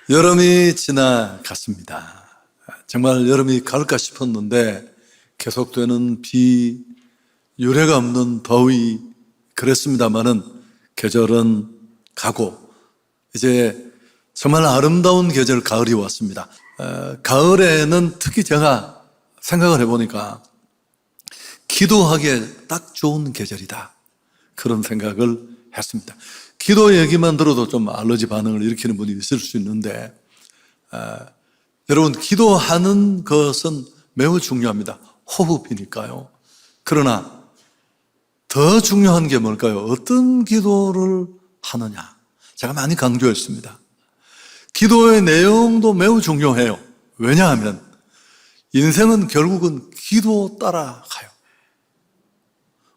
여름이 지나갔습니다. 정말 여름이 갈까 싶었는데 계속되는 비, 유례가 없는 더위 그랬습니다마는 계절은 가고 이제 정말 아름다운 계절 가을이 왔습니다. 가을에는 특히 제가 생각을 해보니까 기도하기에 딱 좋은 계절이다, 그런 생각을 했습니다. 기도 얘기만 들어도 좀 알러지 반응을 일으키는 분이 있을 수 있는데 여러분, 기도하는 것은 매우 중요합니다. 호흡이니까요. 그러나 더 중요한 게 뭘까요? 어떤 기도를 하느냐. 제가 많이 강조했습니다. 기도의 내용도 매우 중요해요. 왜냐하면 인생은 결국은 기도 따라가요.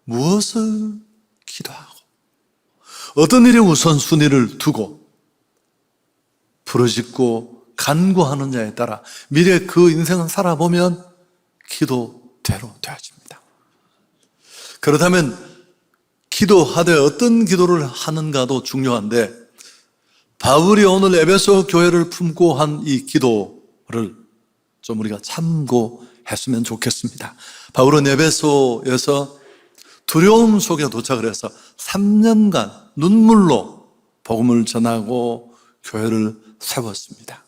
무엇을 기도하고 어떤 일에 우선순위를 두고 부르짖고 간구하느냐에 따라 미래 그 인생은 살아보면 기도대로 되어집니다. 그렇다면 기도하되 어떤 기도를 하는가도 중요한데, 바울이 오늘 에베소 교회를 품고 한 이 기도를 좀 우리가 참고했으면 좋겠습니다. 바울은 에베소에서 두려움 속에 도착을 해서 3년간 눈물로 복음을 전하고 교회를 세웠습니다.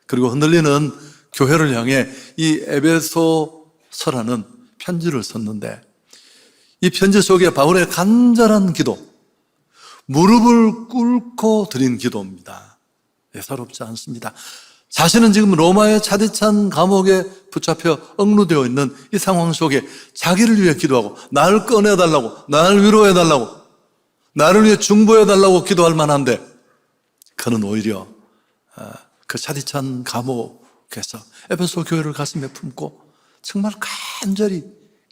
그리고 흔들리는 교회를 향해 이 에베소서라는 편지를 썼는데, 이 편지 속에 바울의 간절한 기도, 무릎을 꿇고 드린 기도입니다. 예사롭지 않습니다. 자신은 지금 로마의 차디찬 감옥에 붙잡혀 억루되어 있는 이 상황 속에 자기를 위해 기도하고 나를 꺼내달라고, 나를 위로해달라고, 나를 위해 중보해달라고 기도할 만한데, 그는 오히려 그 차디찬 감옥에서 에베소 교회를 가슴에 품고 정말 간절히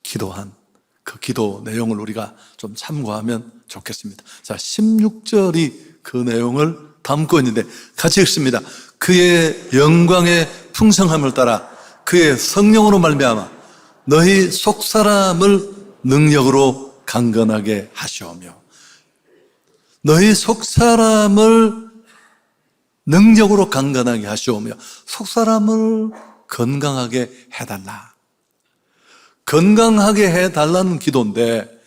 기도한 그 기도 내용을 우리가 좀 참고하면 좋겠습니다. 자, 16절이 그 내용을 담고 있는데 같이 읽습니다. 그의 영광의 풍성함을 따라 그의 성령으로 말미암아 너희 속사람을 능력으로 강건하게 하시오며, 너희 속사람을 능력으로 강건하게 하시오며, 속사람을 건강하게 해달라. 건강하게 해달라는 기도인데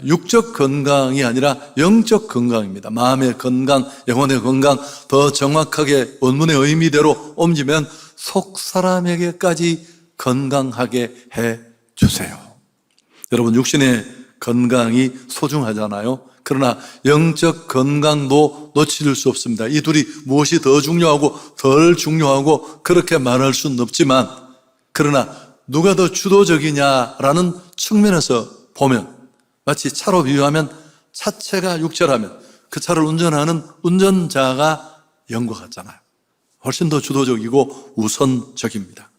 육적 건강이 아니라 영적 건강입니다. 마음의 건강, 영혼의 건강, 더 정확하게 원문의 의미대로 옮기면 속사람에게까지 건강하게 해주세요. 여러분, 육신의 건강이 소중하잖아요. 그러나 영적 건강도 놓칠 수 없습니다. 이 둘이 무엇이 더 중요하고 덜 중요하고 그렇게 말할 수는 없지만, 그러나 누가 더 주도적이냐라는 측면에서 보면 마치 차로 비유하면 차체가 육체라면 그 차를 운전하는 운전자가 영과 같잖아요. 훨씬 더 주도적이고 우선적입니다.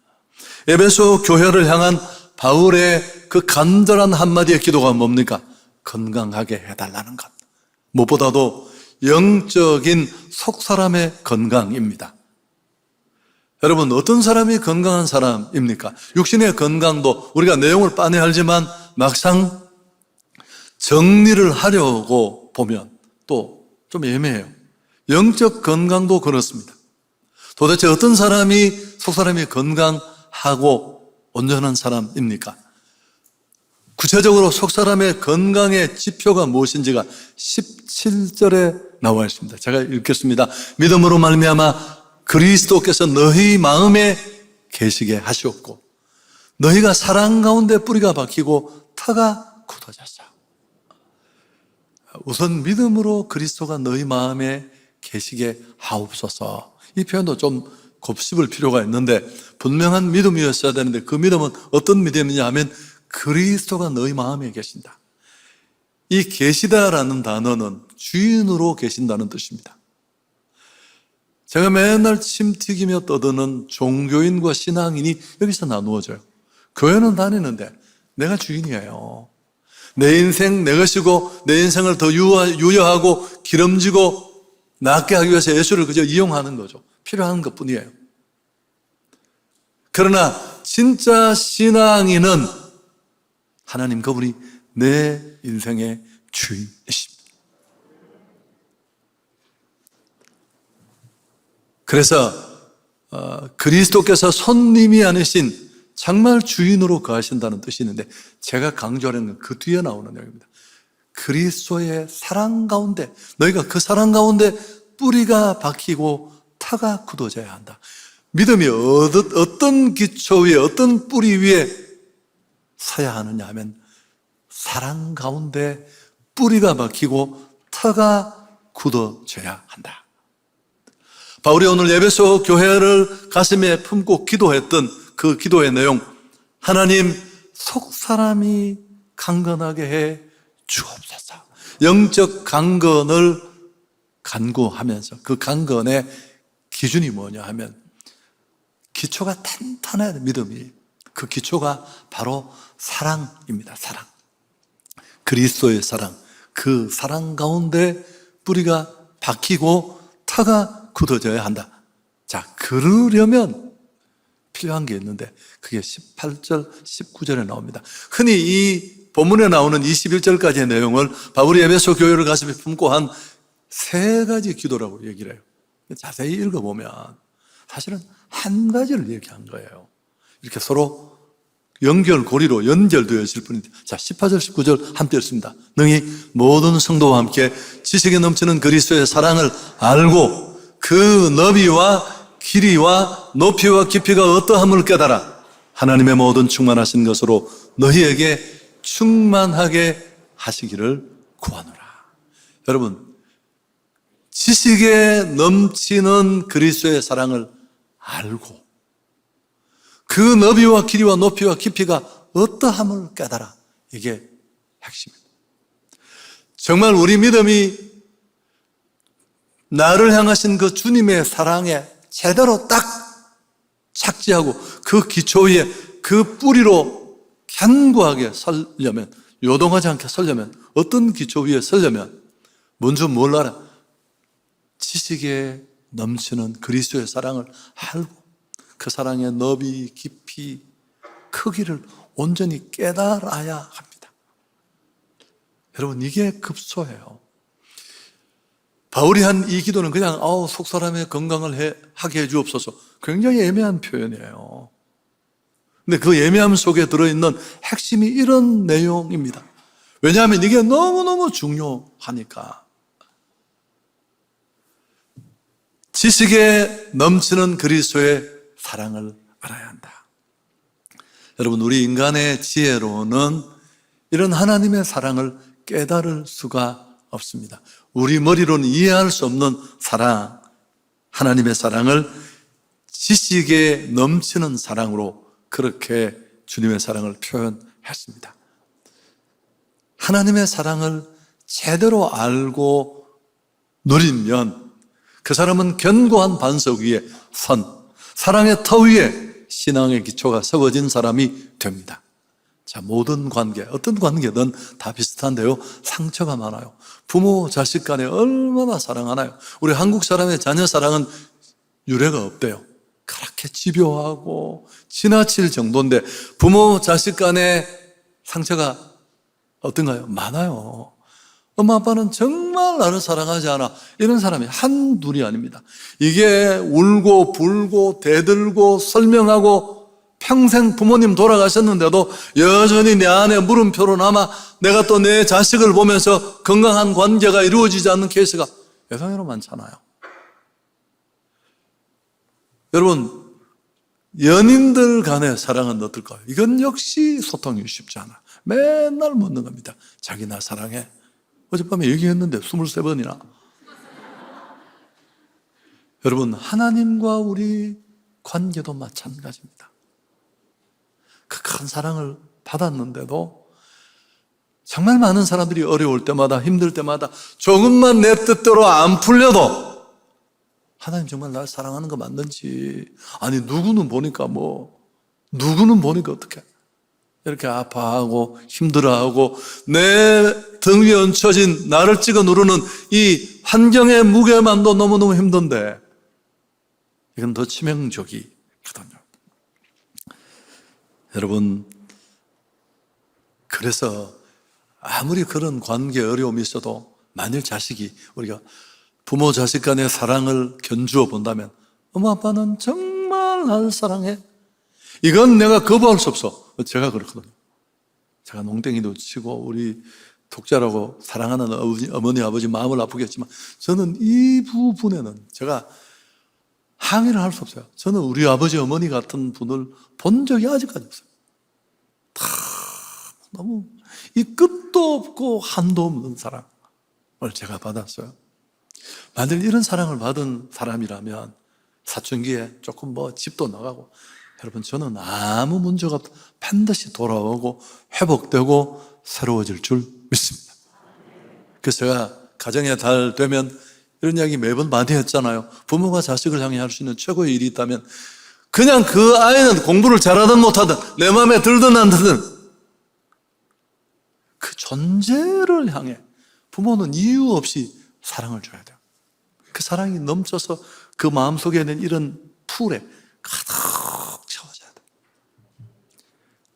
에베소 교회를 향한 바울의 그 간절한 한마디의 기도가 뭡니까? 건강하게 해달라는 것. 무엇보다도 영적인 속사람의 건강입니다. 여러분, 어떤 사람이 건강한 사람입니까? 육신의 건강도 우리가 내용을 빤히 알지만 막상 정리를 하려고 보면 또 좀 애매해요. 영적 건강도 그렇습니다. 도대체 어떤 사람이 속사람이 건강하고 온전한 사람입니까? 구체적으로 속사람의 건강의 지표가 무엇인지가 17절에 나와 있습니다. 제가 읽겠습니다. 믿음으로 말미암아 그리스도께서 너희 마음에 계시게 하셨고 너희가 사랑 가운데 뿌리가 박히고 터가 굳어졌어. 우선 믿음으로 그리스도가 너희 마음에 계시게 하옵소서. 이 표현도 좀 곱씹을 필요가 있는데, 분명한 믿음이었어야 되는데 그 믿음은 어떤 믿음이냐 하면 그리스도가 너희 마음에 계신다. 이 계시다라는 단어는 주인으로 계신다는 뜻입니다. 제가 맨날 침 튀기며 떠드는 종교인과 신앙인이 여기서 나누어져요. 교회는 다니는데 내가 주인이에요. 내 인생 내 것이고 내 인생을 더 유효하고 기름지고 낫게 하기 위해서 예수를 그저 이용하는 거죠. 필요한 것뿐이에요. 그러나 진짜 신앙인은 하나님 그분이 내 인생의 주인이십니다. 그래서 그리스도께서 손님이 아니신 정말 주인으로 거하신다는 뜻이 있는데, 제가 강조하는 건 그 뒤에 나오는 내용입니다. 그리스도의 사랑 가운데, 너희가 그 사랑 가운데 뿌리가 박히고 타가 굳어져야 한다. 믿음이 어떤 기초 위에, 어떤 뿌리 위에 서야 하느냐 하면 사랑 가운데 뿌리가 박히고 터가 굳어져야 한다. 바울이 오늘 에베소 교회를 가슴에 품고 기도했던 그 기도의 내용, 하나님 속사람이 강건하게 해 주옵소서. 영적 강건을 간구하면서 그 강건의 기준이 뭐냐 하면 기초가 탄탄해야 돼. 믿음이. 그 기초가 바로 사랑입니다. 사랑. 그리스도의 사랑. 그 사랑 가운데 뿌리가 박히고 터가 굳어져야 한다. 자, 그러려면 필요한 게 있는데 그게 18절, 19절에 나옵니다. 흔히 이 본문에 나오는 21절까지의 내용을 바울이 에베소 교회를 가슴에 품고 한 세 가지 기도라고 얘기를 해요. 자세히 읽어보면 사실은 한 가지를 얘기한 거예요. 이렇게 서로 연결고리로 연결되어질 뿐인데, 자, 18절, 19절 함께 읽습니다. 능히 모든 성도와 함께 지식에 넘치는 그리스도의 사랑을 알고 그 너비와 길이와 높이와 깊이가 어떠함을 깨달아 하나님의 모든 충만하신 것으로 너희에게 충만하게 하시기를 구하노라. 여러분, 지식에 넘치는 그리스도의 사랑을 알고 그 너비와 길이와 높이와 깊이가 어떠함을 깨달아. 이게 핵심입니다. 정말 우리 믿음이 나를 향하신 그 주님의 사랑에 제대로 딱 착지하고 그 기초 위에 그 뿌리로 견고하게 서려면, 요동하지 않게 서려면, 어떤 기초 위에 서려면 먼저 뭘 알아? 지식에 넘치는 그리스도의 사랑을 알고 그 사랑의 너비, 깊이, 크기를 온전히 깨달아야 합니다. 여러분, 이게 급소해요. 바울이 한 이 기도는 그냥 속사람의 건강을 하게 해 주옵소서, 굉장히 애매한 표현이에요. 근데 그 애매함 속에 들어있는 핵심이 이런 내용입니다. 왜냐하면 이게 너무너무 중요하니까. 지식에 넘치는 그리스도의 사랑을 알아야 한다. 여러분, 우리 인간의 지혜로는 이런 하나님의 사랑을 깨달을 수가 없습니다. 우리 머리로는 이해할 수 없는 사랑, 하나님의 사랑을 지식에 넘치는 사랑으로 그렇게 주님의 사랑을 표현했습니다. 하나님의 사랑을 제대로 알고 누리면 그 사람은 견고한 반석 위에 사랑의 터 위에 신앙의 기초가 세워진 사람이 됩니다. 자, 모든 관계, 어떤 관계든 다 비슷한데요, 상처가 많아요. 부모, 자식 간에 얼마나 사랑하나요? 우리 한국 사람의 자녀 사랑은 유례가 없대요. 그렇게 집요하고 지나칠 정도인데 부모, 자식 간의 상처가 어떤가요? 많아요. 엄마 아빠는 정말 나를 사랑하지 않아. 이런 사람이 한둘이 아닙니다. 이게 울고 불고 대들고 설명하고 평생 부모님 돌아가셨는데도 여전히 내 안에 물음표로 남아 내가 또 내 자식을 보면서 건강한 관계가 이루어지지 않는 케이스가 예상외로 많잖아요. 여러분, 연인들 간의 사랑은 어떨까요? 이건 역시 소통이 쉽지 않아. 맨날 묻는 겁니다. 자기 나 사랑해. 어젯밤에 얘기했는데 23번이나. 여러분, 하나님과 우리 관계도 마찬가지입니다. 그 큰 사랑을 받았는데도 정말 많은 사람들이 어려울 때마다, 힘들 때마다 조금만 내 뜻대로 안 풀려도 하나님 정말 날 사랑하는 거 맞는지, 아니 누구는 보니까 어떡해, 이렇게 아파하고 힘들어하고 내 등 위에 얹혀진 나를 찍어 누르는 이 환경의 무게만도 너무너무 힘든데 이건 더 치명적이거든요. 여러분, 그래서 아무리 그런 관계에 어려움이 있어도 만일 자식이, 우리가 부모 자식 간의 사랑을 견주어 본다면 엄마 아빠는 정말 나를 사랑해. 이건 내가 거부할 수 없어. 제가 그렇거든요. 제가 농땡이도 치고 우리 독자라고 사랑하는 어머니 아버지 마음을 아프게 했지만 저는 이 부분에는 제가 항의를 할 수 없어요. 저는 우리 아버지 어머니 같은 분을 본 적이 아직까지 없어요. 다 너무 이 끝도 없고 한도 없는 사랑을 제가 받았어요. 만일 이런 사랑을 받은 사람이라면 사춘기에 조금 집도 나가고, 여러분 저는 아무 문제가 없다. 반드시 돌아오고 회복되고 새로워질 줄 믿습니다. 그래서 제가 가정의 달 되면 이런 이야기 매번 많이 했잖아요. 부모가 자식을 향해 할 수 있는 최고의 일이 있다면 그냥 그 아이는 공부를 잘하든 못하든 내 마음에 들든 안 들든 그 존재를 향해 부모는 이유 없이 사랑을 줘야 돼요. 그 사랑이 넘쳐서 그 마음속에 있는 이런 풀에 가득 채워져야 돼요.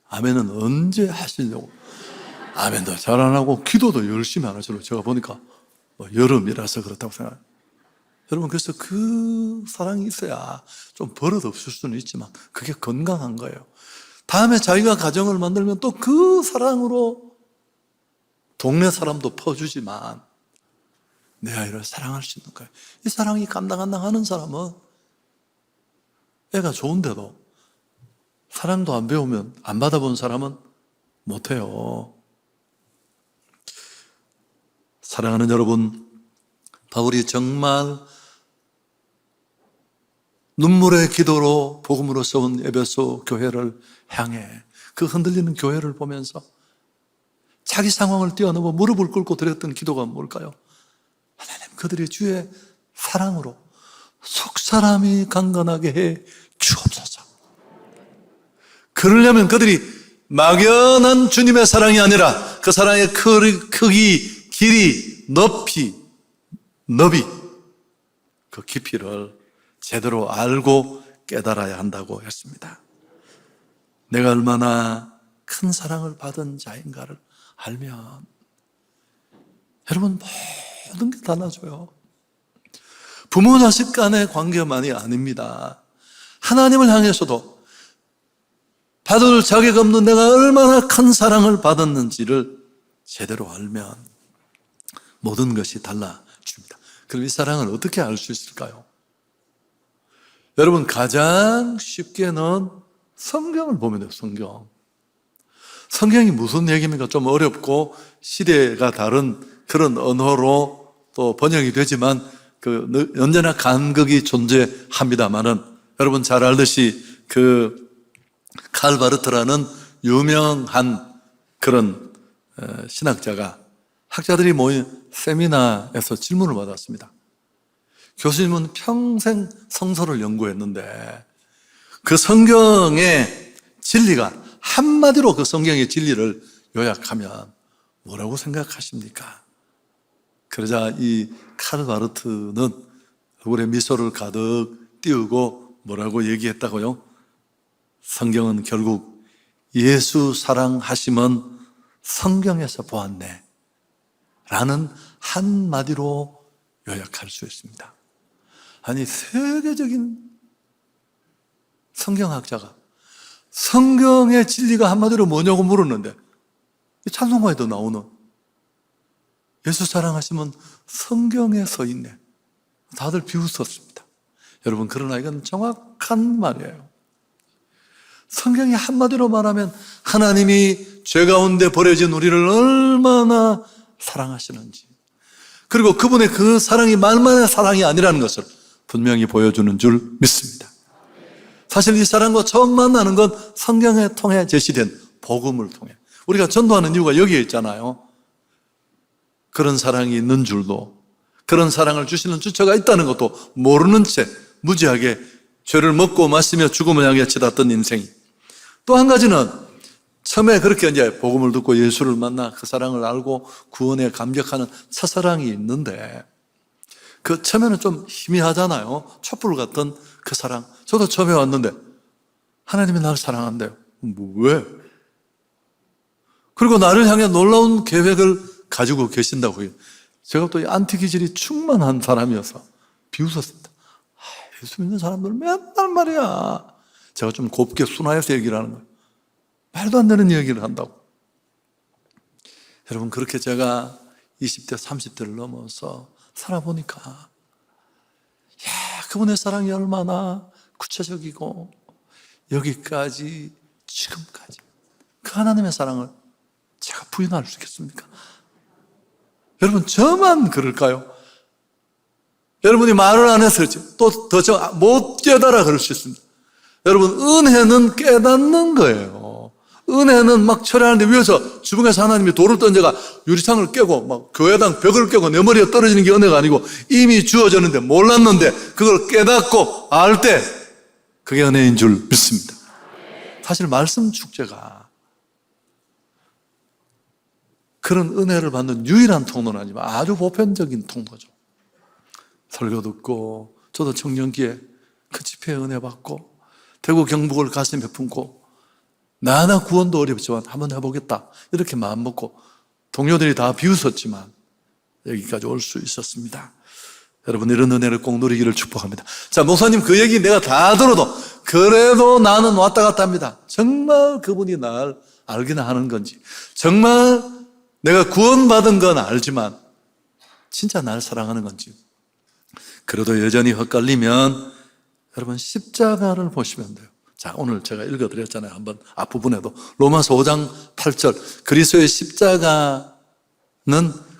아멘은 언제 하시려고? 아멘도 잘 안 하고 기도도 열심히 안 하시려고 제가 보니까 여름이라서 그렇다고 생각해요. 여러분 그래서 그 사랑이 있어야 좀 버릇 없을 수는 있지만 그게 건강한 거예요. 다음에 자기가 가정을 만들면 또 그 사랑으로 동네 사람도 퍼주지만 내 아이를 사랑할 수 있는 거예요. 이 사랑이 간당간당하는 사람은 애가 좋은데도 사랑도 안 배우면 안 받아본 사람은 못해요. 사랑하는 여러분, 바울이 정말 눈물의 기도로 복음으로 세운 에베소 교회를 향해 그 흔들리는 교회를 보면서 자기 상황을 뛰어넘어 무릎을 꿇고 드렸던 기도가 뭘까요? 하나님, 그들이 주의 사랑으로 속사람이 강건하게 해 주옵소서. 그러려면 그들이 막연한 주님의 사랑이 아니라 그 사랑의 크기, 길이, 너비, 그 깊이를 제대로 알고 깨달아야 한다고 했습니다. 내가 얼마나 큰 사랑을 받은 자인가를 알면 여러분 모든 게 달라져요. 부모 자식 간의 관계만이 아닙니다. 하나님을 향해서도 받을 자격 없는 내가 얼마나 큰 사랑을 받았는지를 제대로 알면 모든 것이 달라집니다. 그럼 이 사랑을 어떻게 알 수 있을까요? 여러분 가장 쉽게는 성경을 보면 돼요. 성경이 무슨 얘기입니까? 좀 어렵고 시대가 다른 그런 언어로 또 번역이 되지만 언제나 간극이 존재합니다만은 여러분 잘 알듯이 칼 바르트라는 유명한 그런 신학자가 학자들이 모인 세미나에서 질문을 받았습니다. 교수님은 평생 성서를 연구했는데 그 성경의 진리가 한마디로 그 성경의 진리를 요약하면 뭐라고 생각하십니까? 그러자 이 칼 바르트는 얼굴에 미소를 가득 띄우고 뭐라고 얘기했다고요? 성경은 결국 예수 사랑하심은 성경에서 보았네 라는 한마디로 요약할 수 있습니다. 아니 세계적인 성경학자가 성경의 진리가 한마디로 뭐냐고 물었는데 찬송가에도 나오는 예수 사랑하시면 성경에 서 있네. 다들 비웃었습니다. 여러분 그러나 이건 정확한 말이에요. 성경이 한마디로 말하면 하나님이 죄 가운데 버려진 우리를 얼마나 사랑하시는지, 그리고 그분의 그 사랑이 말만의 사랑이 아니라는 것을 분명히 보여주는 줄 믿습니다. 사실 이 사랑과 처음 만나는 건 성경에 통해 제시된 복음을 통해. 우리가 전도하는 이유가 여기에 있잖아요. 그런 사랑이 있는 줄도, 그런 사랑을 주시는 주체가 있다는 것도 모르는 채 무지하게 죄를 먹고 마시며 죽음을 향해 치닫던 인생이. 또 한 가지는 처음에 그렇게 이제 복음을 듣고 예수를 만나 그 사랑을 알고 구원에 감격하는 첫사랑이 있는데 그 처음에는 좀 희미하잖아요. 촛불 같은 그 사랑. 저도 처음에 왔는데 하나님이 나를 사랑한대요. 왜? 그리고 나를 향해 놀라운 계획을 가지고 계신다고 해요. 제가 또 이 안티 기질이 충만한 사람이어서 비웃었습니다. 예수 믿는 사람들 맨날 말이야. 제가 좀 곱게 순화해서 얘기를 하는 거예요. 말도 안 되는 얘기를 한다고. 여러분, 그렇게 제가 20대, 30대를 넘어서 살아보니까, 그분의 사랑이 얼마나 구체적이고, 여기까지, 지금까지, 그 하나님의 사랑을 제가 부인할 수 있겠습니까? 여러분, 저만 그럴까요? 여러분이 말을 안 해서 그렇지. 또 더 못 깨달아 그럴 수 있습니다. 여러분, 은혜는 깨닫는 거예요. 은혜는 막 처리하는데 위에서 주변에서 하나님이 돌을 던져가 유리창을 깨고 막 교회당 벽을 깨고 내 머리에 떨어지는 게 은혜가 아니고 이미 주어졌는데 몰랐는데 그걸 깨닫고 알 때 그게 은혜인 줄 믿습니다. 사실 말씀 축제가 그런 은혜를 받는 유일한 통로는 아니지만 아주 보편적인 통로죠. 설교 듣고 저도 청년기에 그 집회에 은혜 받고 대구 경북을 가슴에 품고 나나 구원도 어렵지만 한번 해보겠다 이렇게 마음먹고 동료들이 다 비웃었지만 여기까지 올 수 있었습니다. 여러분, 이런 은혜를 꼭 누리기를 축복합니다. 자, 목사님 그 얘기 내가 다 들어도 그래도 나는 왔다 갔다 합니다. 정말 그분이 날 알기나 하는 건지, 정말 내가 구원받은 건 알지만 진짜 날 사랑하는 건지, 그래도 여전히 헷갈리면 여러분 십자가를 보시면 돼요. 자, 오늘 제가 읽어드렸잖아요. 한번 앞부분에도 로마서 5장 8절 그리스도의 십자가는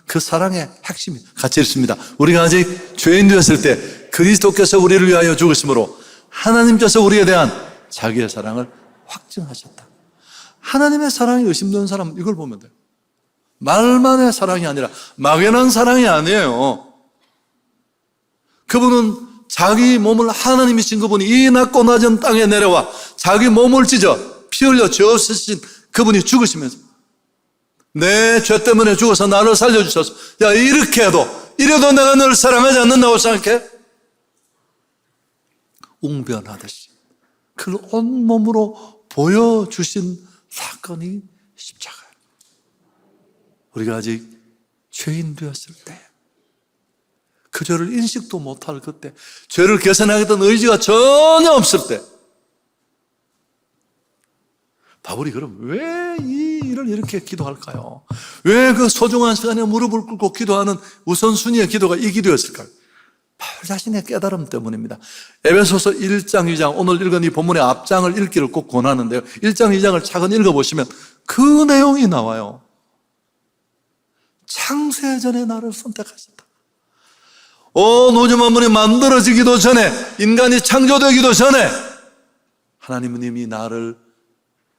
그 사랑의 핵심이 같이 있습니다. 우리가 아직 죄인 되었을 때 그리스도께서 우리를 위하여 죽으심으로 하나님께서 우리에 대한 자기의 사랑을 확증하셨다. 하나님의 사랑이 의심되는 사람은 이걸 보면 돼요. 말만의 사랑이 아니라 막연한 사랑이 아니에요. 그분은 자기 몸을 하나님이 신 그분이 이 낮고 낮은 땅에 내려와 자기 몸을 찢어 피 흘려 죄 없으신 그분이 죽으시면서 내 죄 때문에 죽어서 나를 살려주셔서 야, 이렇게 해도 이래도 내가 너를 사랑하지 않는다고 생각해? 웅변하듯이 그걸 온몸으로 보여주신 사건이 십자가예요. 우리가 아직 죄인 되었을 때 그 죄를 인식도 못할 그때, 죄를 개선하겠다는 의지가 전혀 없을 때, 바울이 그럼 왜 이 일을 이렇게 기도할까요? 왜 그 소중한 시간에 무릎을 꿇고 기도하는 우선순위의 기도가 이 기도였을까요? 바울 자신의 깨달음 때문입니다. 에베소서 1장, 2장, 오늘 읽은 이 본문의 앞장을 읽기를 꼭 권하는데요. 1장, 2장을 차근 읽어보시면 그 내용이 나와요. 창세전에 나를 선택하셨다. 온 우주 만물이 만들어지기도 전에, 인간이 창조되기도 전에 하나님은 이미 나를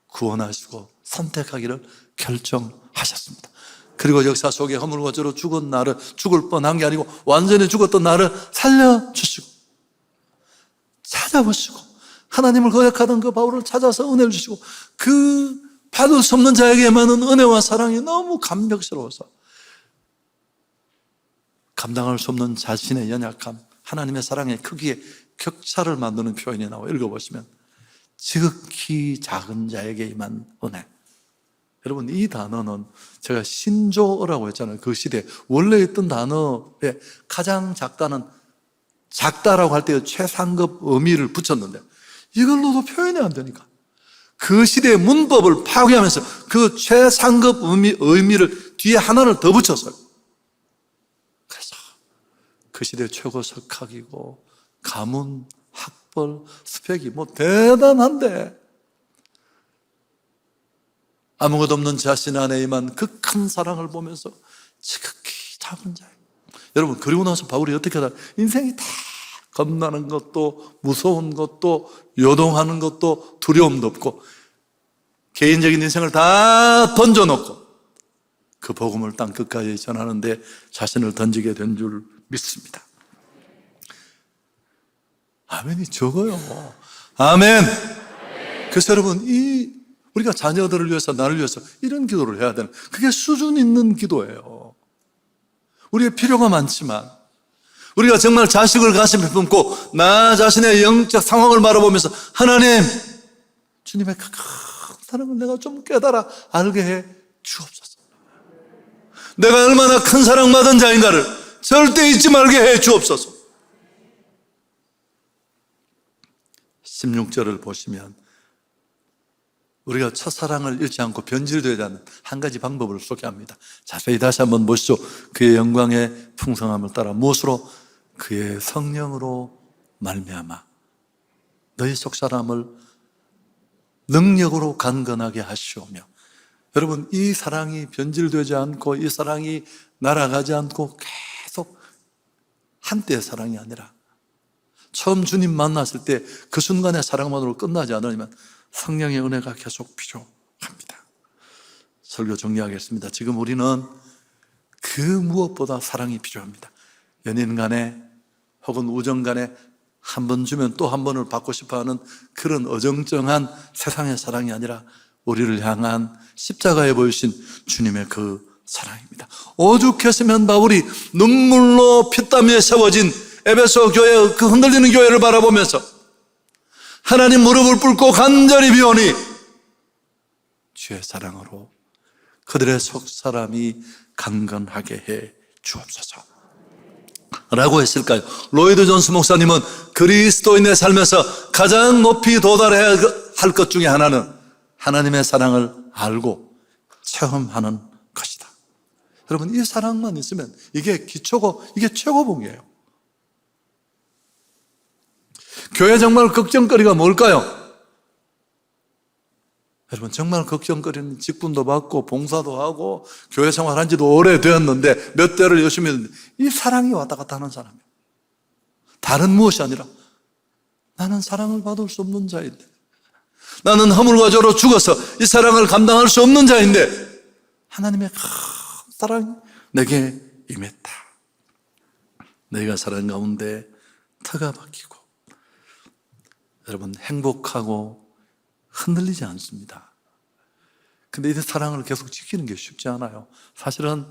구원하시고 선택하기를 결정하셨습니다. 그리고 역사 속에 허물고저로 죽은 나를, 죽을 뻔한 게 아니고 완전히 죽었던 나를 살려주시고 찾아보시고 하나님을 거역하던 그 바울을 찾아서 은혜를 주시고 그 받을 수 없는 자에게만은 은혜와 사랑이 너무 감격스러워서 감당할 수 없는 자신의 연약함, 하나님의 사랑의 크기에 격차를 만드는 표현이 나와 읽어보시면 지극히 작은 자에게 임한 은혜. 여러분, 이 단어는 제가 신조어라고 했잖아요. 그 시대에 원래 있던 단어에 가장 작다라고 할 때 최상급 의미를 붙였는데 이걸로도 표현이 안 되니까 그 시대의 문법을 파괴하면서 그 최상급 의미를 뒤에 하나를 더 붙였어요. 그래서 그 시대 최고 석학이고 가문, 학벌, 스펙이 뭐 대단한데 아무것도 없는 자신 안에 임한 그 큰 사랑을 보면서 지극히 작은 자예요. 여러분, 그리고 나서 바울이 어떻게 하다 인생이 다 겁나는 것도 무서운 것도 요동하는 것도 두려움도 없고 개인적인 인생을 다 던져놓고 그 복음을 땅 끝까지 전하는데 자신을 던지게 된 줄 믿습니다. 아멘이 적어요. 아멘. 그래서 여러분, 우리가 자녀들을 위해서, 나를 위해서 이런 기도를 해야 되는, 그게 수준 있는 기도예요. 우리의 필요가 많지만 우리가 정말 자식을 가슴에 품고 나 자신의 영적 상황을 바라보면서 하나님, 주님의 큰 사랑을 내가 좀 깨달아 알게 해 주옵소서. 내가 얼마나 큰 사랑받은 자인가를 절대 잊지 말게 해 주옵소서. 16절을 보시면 우리가 첫사랑을 잃지 않고 변질되지 않는 한 가지 방법을 소개합니다. 자세히 다시 한번 보시죠. 그의 영광의 풍성함을 따라 무엇으로? 그의 성령으로 말미암아 너희 속사람을 능력으로 강건하게 하시오며. 여러분, 이 사랑이 변질되지 않고 이 사랑이 날아가지 않고 계속 한때의 사랑이 아니라 처음 주님 만났을 때 그 순간의 사랑만으로 끝나지 않으면 성령의 은혜가 계속 필요합니다. 설교 정리하겠습니다. 지금 우리는 그 무엇보다 사랑이 필요합니다. 연인 간에 혹은 우정 간에 한 번 주면 또 한 번을 받고 싶어하는 그런 어정쩡한 세상의 사랑이 아니라 우리를 향한 십자가에 보이신 주님의 그 사랑입니다. 오죽했으면 바울이 눈물로 피땀에 세워진 에베소 교회, 그 흔들리는 교회를 바라보면서 하나님 무릎을 꿇고 간절히 비오니 주의 사랑으로 그들의 속사람이 강건하게 해 주옵소서 라고 했을까요? 로이드 존스 목사님은 그리스도인의 삶에서 가장 높이 도달해야 할 것 중에 하나는 하나님의 사랑을 알고 체험하는 것이다. 여러분, 이 사랑만 있으면 이게 기초고 이게 최고봉이에요. 교회 정말 걱정거리가 뭘까요? 여러분, 정말 걱정거리는 직분도 받고 봉사도 하고 교회 생활한 지도 오래되었는데 몇 대를 열심히 했는데 이 사랑이 왔다 갔다 하는 사람이에요. 다른 무엇이 아니라 나는 사랑을 받을 수 없는 자인데, 나는 허물과 죄로 죽어서 이 사랑을 감당할 수 없는 자인데 하나님의 큰 사랑이 내게 임했다. 내가 사랑 가운데 터가 박히고 여러분 행복하고 흔들리지 않습니다. 근데 이 사랑을 계속 지키는 게 쉽지 않아요. 사실은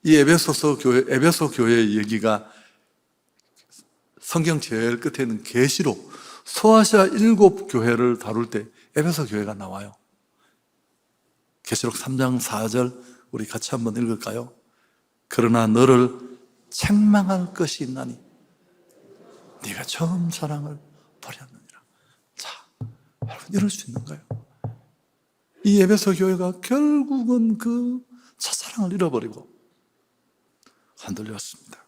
이 에베소 교회의 얘기가 성경 제일 끝에 있는 계시록 소아시아 7교회를 다룰 때 에베소 교회가 나와요. 계시록 3장 4절 우리 같이 한번 읽을까요? 그러나 너를 책망할 것이 있나니 네가 처음 사랑을 버렸느니라. 자, 여러분, 이럴 수 있는가요? 이 에베소 교회가 결국은 그 첫사랑을 잃어버리고 흔들렸습니다.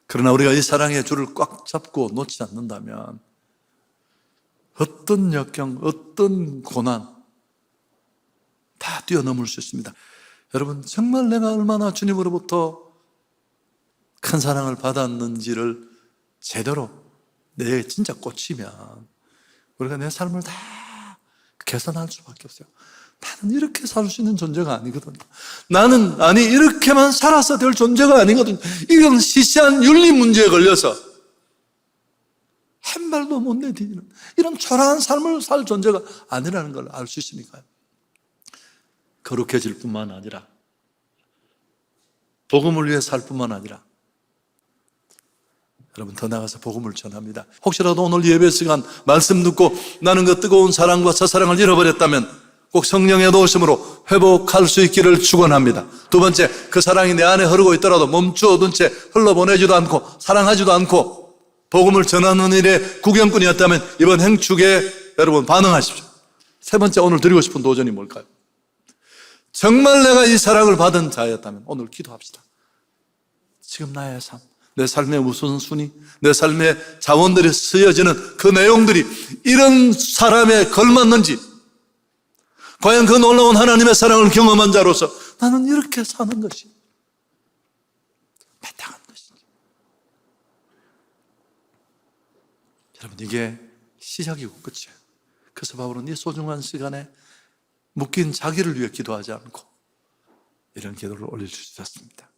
그러나 우리가 이 사랑의 줄을 꽉 잡고 놓지 않는다면 어떤 역경, 어떤 고난 다 뛰어넘을 수 있습니다. 여러분, 정말 내가 얼마나 주님으로부터 큰 사랑을 받았는지를 제대로 내게 진짜 꽂히면 우리가 내 삶을 다 개선할 수밖에 없어요. 나는 이렇게 살 수 있는 존재가 아니거든요. 나는 이렇게만 살아서 될 존재가 아니거든요. 이건 시시한 윤리 문제에 걸려서 한 발도 못 내디디는 이런 초라한 삶을 살 존재가 아니라는 걸 알 수 있으니까요. 거룩해질 뿐만 아니라 복음을 위해 살 뿐만 아니라 여러분, 더 나아가서 복음을 전합니다. 혹시라도 오늘 예배 시간 말씀 듣고 나는 그 뜨거운 사랑과 첫사랑을 잃어버렸다면 꼭 성령의 도우심으로 회복할 수 있기를 축원합니다. 두 번째, 그 사랑이 내 안에 흐르고 있더라도 멈추어둔 채 흘러보내지도 않고 사랑하지도 않고 복음을 전하는 일에 구경꾼이었다면 이번 행축에 여러분 반응하십시오. 세 번째, 오늘 드리고 싶은 도전이 뭘까요? 정말 내가 이 사랑을 받은 자였다면 오늘 기도합시다. 지금 나의 삶, 내 삶의 우선순위, 내 삶의 자원들이 쓰여지는 그 내용들이 이런 사람에 걸맞는지, 과연 그 놀라운 하나님의 사랑을 경험한 자로서 나는 이렇게 사는 것이 마땅한 것인지. 여러분, 이게 시작이고 끝이에요. 그래서 바울은 이 소중한 시간에 묶인 자기를 위해 기도하지 않고 이런 기도를 올릴 수 있었습니다.